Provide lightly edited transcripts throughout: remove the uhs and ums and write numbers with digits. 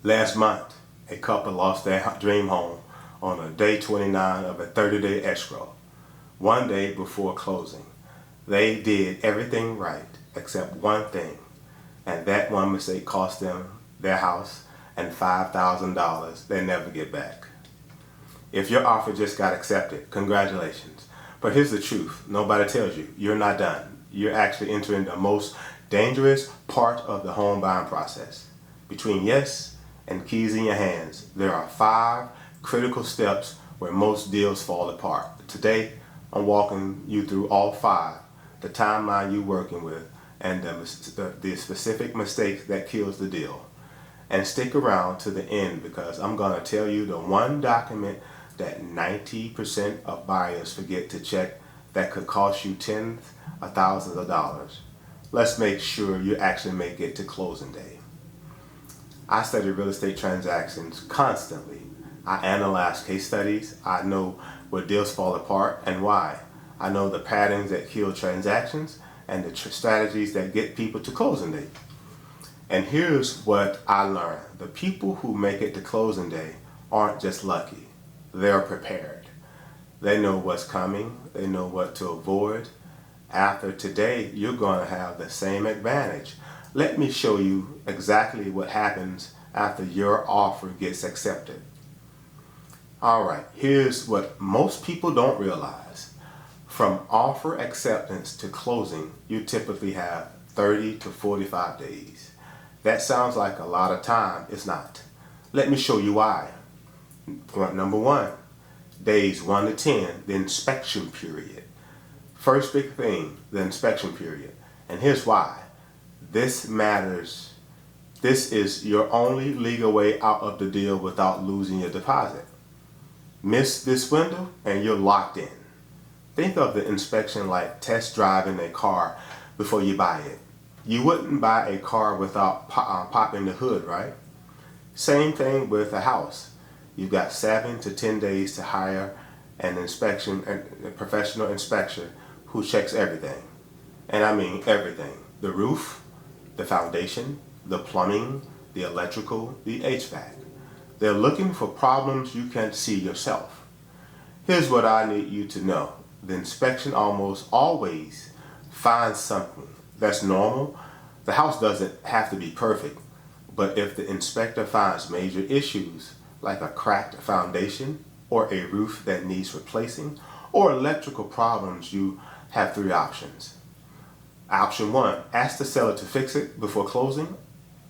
Last month, a couple lost their dream home on a day 29 of a 30-day escrow, one day before closing. They did everything right except one thing, and that one mistake cost them their house and $5,000 they never get back. If your offer just got accepted, congratulations. But here's the truth. Nobody tells you. You're not done. You're actually entering the most dangerous part of the home buying process. Between yes and keys in your hands, there are 5 critical steps where most deals fall apart. Today, I'm walking you through all 5, the timeline you're working with, and the specific mistakes that kills the deal. And stick around to the end, because I'm going to tell you the one document that 90% of buyers forget to check that could cost you tens of thousands of dollars. Let's make sure you actually make it to closing day. I study real estate transactions constantly. I analyze case studies. I know where deals fall apart and why. I know the patterns that kill transactions and the strategies that get people to closing day. And here's what I learned. The people who make it to closing day aren't just lucky. They're prepared. They know what's coming. They know what to avoid. After today, you're going to have the same advantage. Let me show you exactly what happens after your offer gets accepted. Alright, here's what most people don't realize. From offer acceptance to closing, you typically have 30 to 45 days. That sounds like a lot of time. It's not. Let me show you why. Point number 1, days 1 to 10, the inspection period. First big thing, the inspection period. And here's why. This matters. This is your only legal way out of the deal without losing your deposit. Miss this window and you're locked in. Think of the inspection like test driving a car before you buy it. You wouldn't buy a car without popping the hood, right? Same thing with a house. You've got 7 to 10 days to hire an inspection, a professional inspector who checks everything. And I mean everything. The roof, the foundation, the plumbing, the electrical, the HVAC. They're looking for problems you can't see yourself. Here's what I need you to know. The inspection almost always finds something that's normal. The house doesn't have to be perfect, but if the inspector finds major issues like a cracked foundation or a roof that needs replacing or electrical problems, you have 3 options. Option 1, ask the seller to fix it before closing.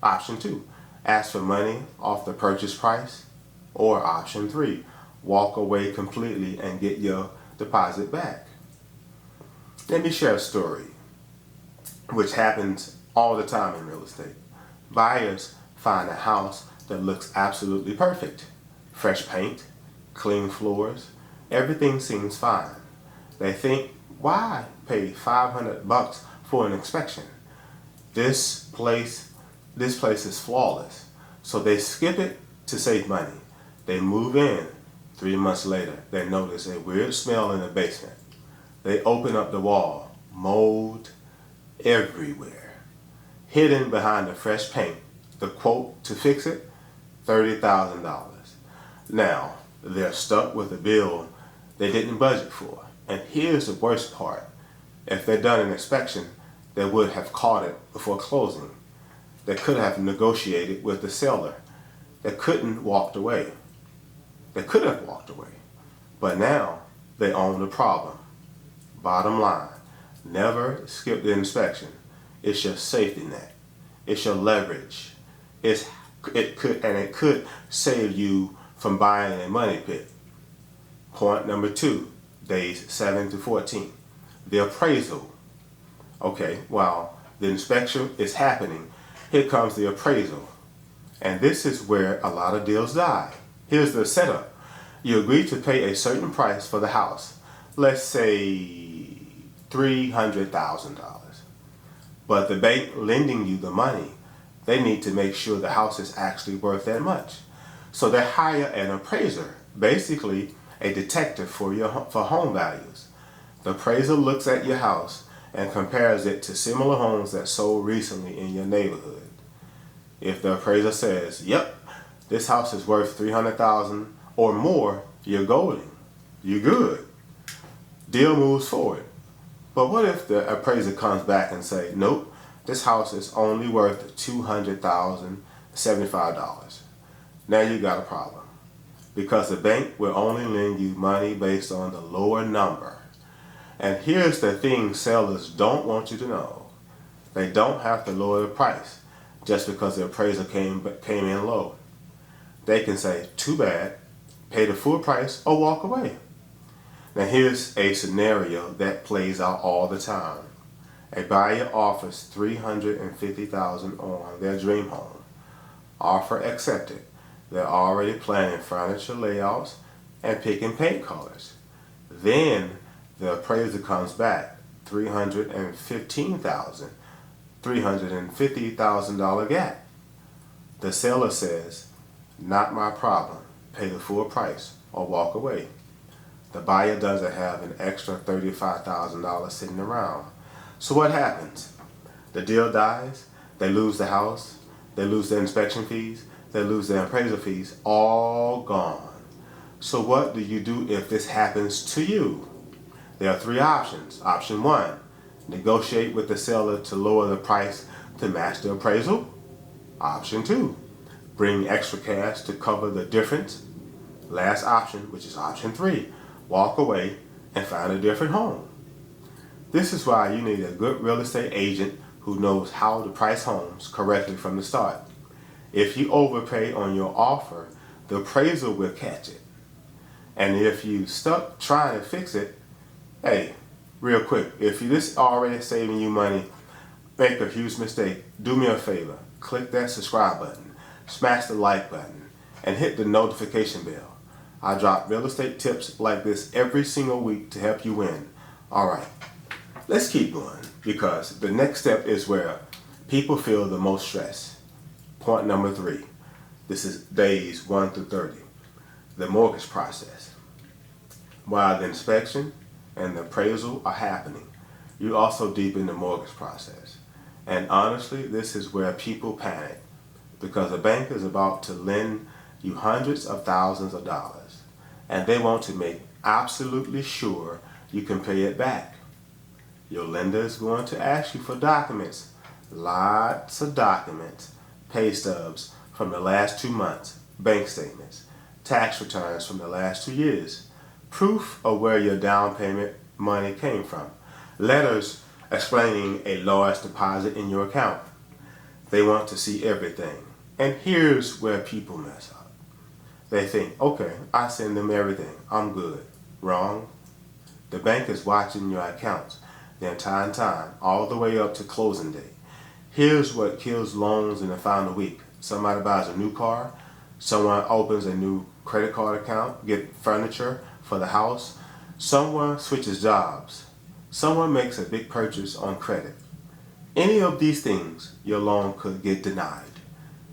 Option 2, ask for money off the purchase price. Or option 3, walk away completely and get your deposit back. Let me share a story which happens all the time in real estate. Buyers find a house that looks absolutely perfect. Fresh paint, clean floors, everything seems fine. They think, why pay $500 for an inspection? This place is flawless. So they skip it to save money. They move in. 3 months later, they notice a weird smell in the basement. They open up the wall. Mold everywhere. Hidden behind the fresh paint. The quote to fix it, $30,000. Now, they're stuck with a bill they didn't budget for. And here's the worst part. If they'd done an inspection, they would have caught it before closing. They could have negotiated with the seller. They couldn't walked away. They could have walked away. But now they own the problem. Bottom line, never skip the inspection. It's your safety net. It's your leverage. It could save you from buying a money pit. Point number 2, days 7 to 14. The appraisal. Okay, while the inspection is happening, here comes the appraisal. And this is where a lot of deals die. Here's the setup. You agree to pay a certain price for the house. Let's say $300,000. But the bank lending you the money, they need to make sure the house is actually worth that much. So they hire an appraiser, basically a detective for home values. The appraiser looks at your house and compares it to similar homes that sold recently in your neighborhood. If the appraiser says, yep, this house is worth $300,000 or more, you're golden. You're good. Deal moves forward. But what if the appraiser comes back and say, nope, this house is only worth $200,075. Now you got a problem, because the bank will only lend you money based on the lower number. And here's the thing sellers don't want you to know. They don't have to lower the price just because the appraiser came in low. They can say, too bad, pay the full price or walk away. Now here's a scenario that plays out all the time. A buyer offers $350,000 on their dream home. Offer accepted. They're already planning furniture layouts and picking paint colors. Then the appraiser comes back, $350,000 gap. The seller says, not my problem, pay the full price or walk away. The buyer doesn't have an extra $35,000 sitting around. So what happens? The deal dies, they lose the house, they lose their inspection fees, they lose their appraisal fees, all gone. So what do you do if this happens to you? There are three options. Option one, negotiate with the seller to lower the price to match the appraisal. Option two, bring extra cash to cover the difference. Last option, which is option three, walk away and find a different home. This is why you need a good real estate agent who knows how to price homes correctly from the start. If you overpay on your offer, the appraiser will catch it. And if you stuck trying to fix it, hey, real quick, if this already saving you money, make a huge mistake, do me a favor, click that subscribe button, smash the like button, and hit the notification bell. I drop real estate tips like this every single week to help you win. Alright, let's keep going, because the next step is where people feel the most stress. Point number 3. This is days 1 through 30. The mortgage process. While the inspection and the appraisal are happening, you also deepen the mortgage process. And honestly, this is where people panic, because the bank is about to lend you hundreds of thousands of dollars, and they want to make absolutely sure you can pay it back. Your lender is going to ask you for documents, lots of documents, pay stubs from the last 2 months, bank statements, tax returns from the last 2 years, proof of where your down payment money came from, letters explaining a large deposit in your account. They want to see everything. And here's where people mess up. They think, okay, I send them everything, I'm good. Wrong. The bank is watching your accounts the entire time, all the way up to closing day. Here's what kills loans in the final week. Somebody buys a new car, someone opens a new credit card account, get furniture for the house, someone switches jobs, someone makes a big purchase on credit. Any of these things, your loan could get denied,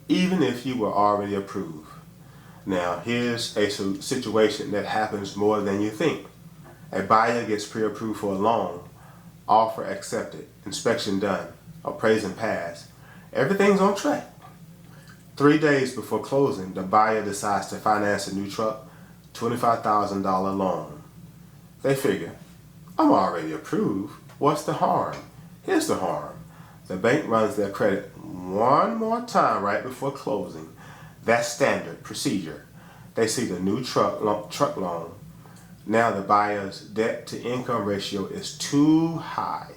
even if you were already approved. Now, here's a situation that happens more than you think. A buyer gets pre-approved for a loan, offer accepted, inspection done, appraisal passed. Everything's on track. 3 days before closing, the buyer decides to finance a new truck, $25,000 loan. They figure, I'm already approved. What's the harm? Here's the harm. The bank runs their credit one more time right before closing. That's standard procedure. They see the new truck loan. Now the buyer's debt to income ratio is too high.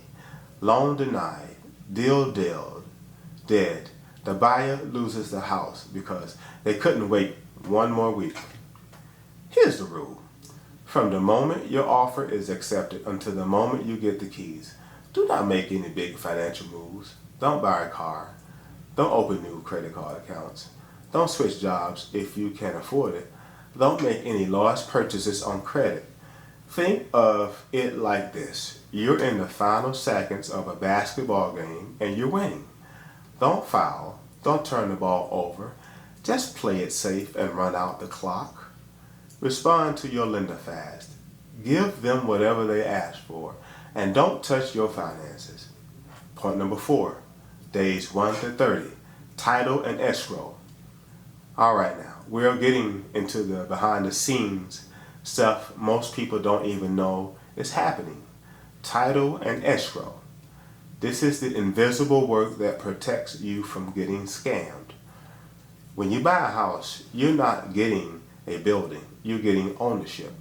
Loan denied. Deal dead. The buyer loses the house because they couldn't wait one more week. Here's the rule. From the moment your offer is accepted until the moment you get the keys, do not make any big financial moves. Don't buy a car. Don't open new credit card accounts. Don't switch jobs if you can afford it. Don't make any large purchases on credit. Think of it like this. You're in the final seconds of a basketball game and you're winning. Don't foul. Don't turn the ball over. Just play it safe and run out the clock. Respond to your lender fast. Give them whatever they ask for, and don't touch your finances. Point number 4, days 1 to 30, title and escrow. All right now, we're getting into the behind the scenes stuff most people don't even know is happening. Title and escrow. This is the invisible work that protects you from getting scammed. When you buy a house, you're not getting a building, you're getting ownership,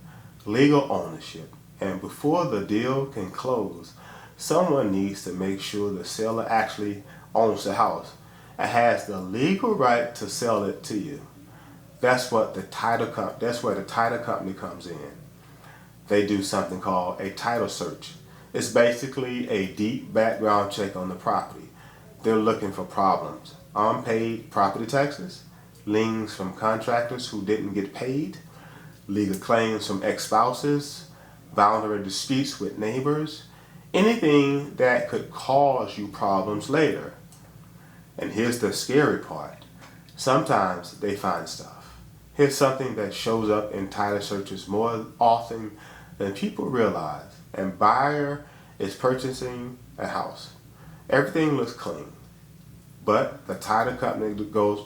legal ownership. And before the deal can close, someone needs to make sure the seller actually owns the house and has the legal right to sell it to you. That's where the title company comes in. They do something called a title search. It's basically a deep background check on the property. They're looking for problems: unpaid property taxes, liens from contractors who didn't get paid, legal claims from ex-spouses, boundary disputes with neighbors, anything that could cause you problems later. And here's the scary part. Sometimes they find stuff. Here's something that shows up in title searches more often than people realize. And buyer is purchasing a house. Everything looks clean. But the title company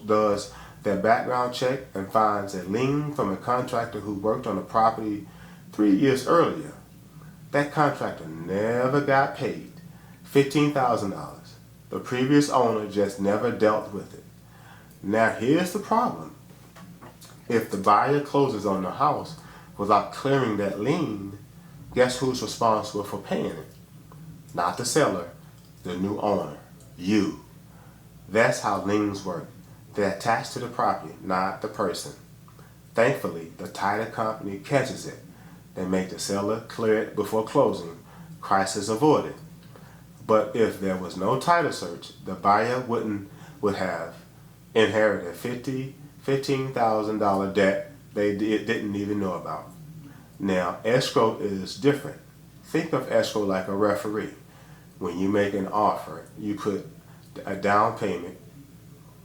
does their background check and finds a lien from a contractor who worked on the property 3 years earlier. That contractor never got paid $15,000. The previous owner just never dealt with it. Now here's the problem. If the buyer closes on the house without clearing that lien, guess who's responsible for paying it? Not the seller, the new owner, you. That's how liens work. They're attached to the property, not the person. Thankfully, the title company catches it. They make the seller clear it before closing. Crisis avoided. But if there was no title search, the buyer would have inherited $15,000 debt they didn't even know about. Now, escrow is different. Think of escrow like a referee. When you make an offer, you put a down payment,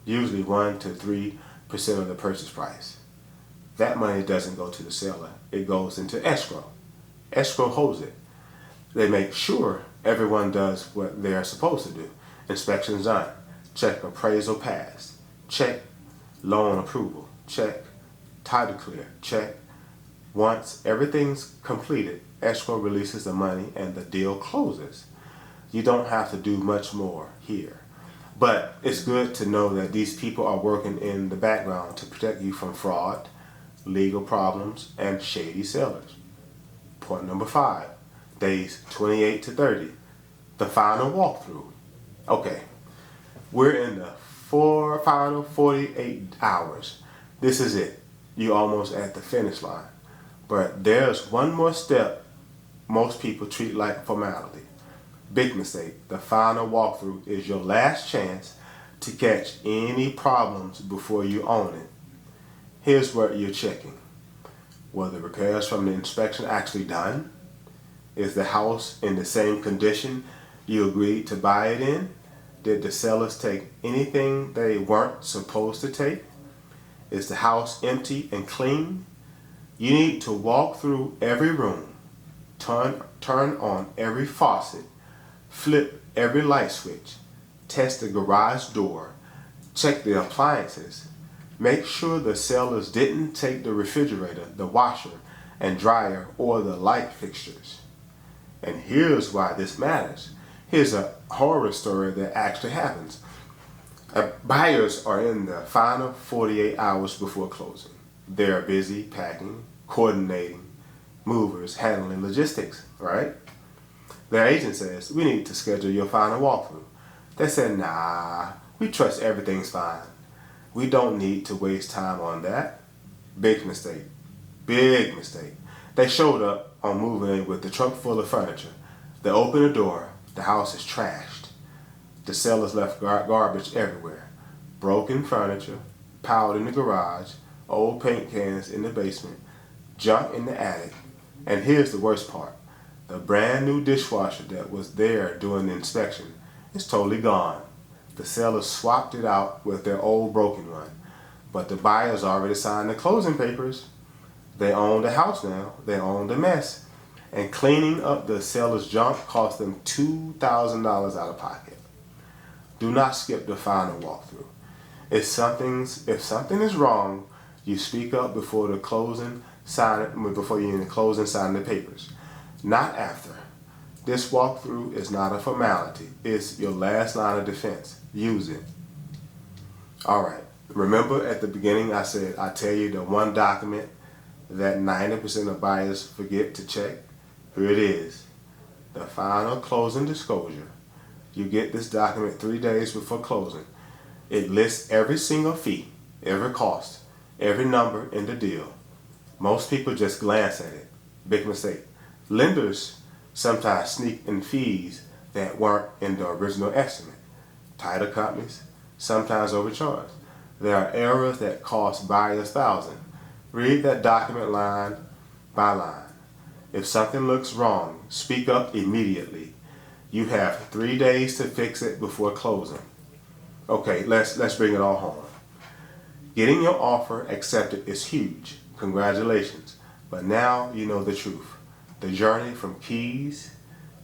usually 1 to 3% of the purchase price. That money doesn't go to the seller. It goes into escrow. Escrow holds it. They make sure everyone does what they're supposed to do. Inspections done. Check appraisal passed. Check loan approval. Check title clear. Check. Once everything's completed, escrow releases the money and the deal closes. You don't have to do much more here. But it's good to know that these people are working in the background to protect you from fraud, legal problems, and shady sellers. Point number 5, days 28 to 30, the final walkthrough. Okay, we're in the final 48 hours. This is it. You're almost at the finish line. But there's one more step most people treat like formality. Big mistake. The final walkthrough is your last chance to catch any problems before you own it. Here's what you're checking. Were the repairs from the inspection actually done? Is the house in the same condition you agreed to buy it in? Did the sellers take anything they weren't supposed to take? Is the house empty and clean? You need to walk through every room, turn on every faucet, flip every light switch, test the garage door, check the appliances, make sure the sellers didn't take the refrigerator, the washer and dryer, or the light fixtures. And here's why this matters. Here's a horror story that actually happens. Buyers are in the final 48 hours before closing. They're busy packing, coordinating, movers, handling logistics, right? Their agent says, we need to schedule your final walkthrough. They said, nah, we trust everything's fine. We don't need to waste time on that. Big mistake. Big mistake. They showed up on moving in with the trunk full of furniture. They opened the door. The house is trashed. The sellers left garbage everywhere. Broken furniture, piled in the garage, old paint cans in the basement, junk in the attic. And here's the worst part. The brand new dishwasher that was there during the inspection is totally gone. The sellers swapped it out with their old broken one. But the buyers already signed the closing papers. They own the house now. They own the mess. And cleaning up the seller's junk cost them $2,000 out of pocket. Do not skip the final walkthrough. If something is wrong, You speak up before the closing, before you in the closing sign the papers, not after. This walkthrough is not a formality. It's your last line of defense. Use it. All right. Remember at the beginning I said I tell you the one document that 90% of buyers forget to check? Here it is. The final closing disclosure. You get this document 3 days before closing. It lists every single fee, every cost, every number in the deal. Most people just glance at it. Big mistake. Lenders sometimes sneak in fees that weren't in the original estimate. Title companies sometimes overcharge. There are errors that cost buyers thousands. Read that document line by line. If something looks wrong, speak up immediately. You have 3 days to fix it before closing. Okay, let's bring it all home. Getting your offer accepted is huge. Congratulations. But now you know the truth. The journey from keys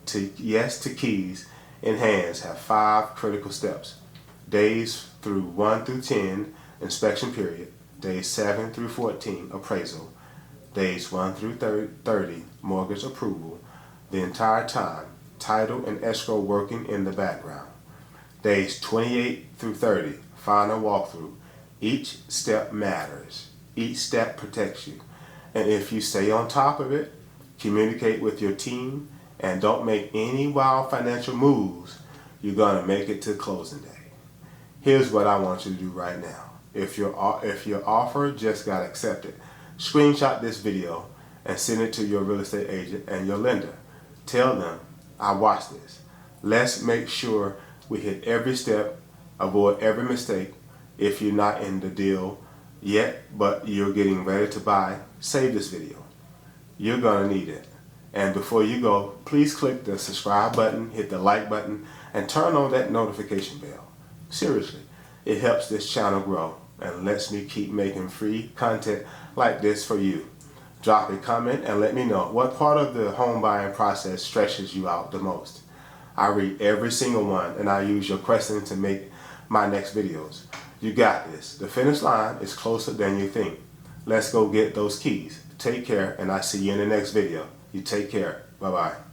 to yes to keys in hands have 5 critical steps. Days through 1 through 10, inspection period. Days 7 through 14, appraisal. Days 1 through 30, mortgage approval. The entire time, title and escrow working in the background. Days 28 through 30, final walkthrough. Each step matters. Each step protects you. And if you stay on top of it, communicate with your team, and don't make any wild financial moves, you're going to make it to closing day. Here's what I want you to do right now. If your offer just got accepted, screenshot this video and send it to your real estate agent and your lender. Tell them, I watched this. Let's make sure we hit every step, avoid every mistake. If you're not in the deal yet, but you're getting ready to buy, save this video. You're going to need it. And before you go, please click the subscribe button, hit the like button, and turn on that notification bell. Seriously, it helps this channel grow and lets me keep making free content like this for you. Drop a comment and let me know what part of the home buying process stresses you out the most. I read every single one, and I use your questions to make my next videos. You got this. The finish line is closer than you think. Let's go get those keys. Take care, and I'll see you in the next video. You take care. Bye-bye.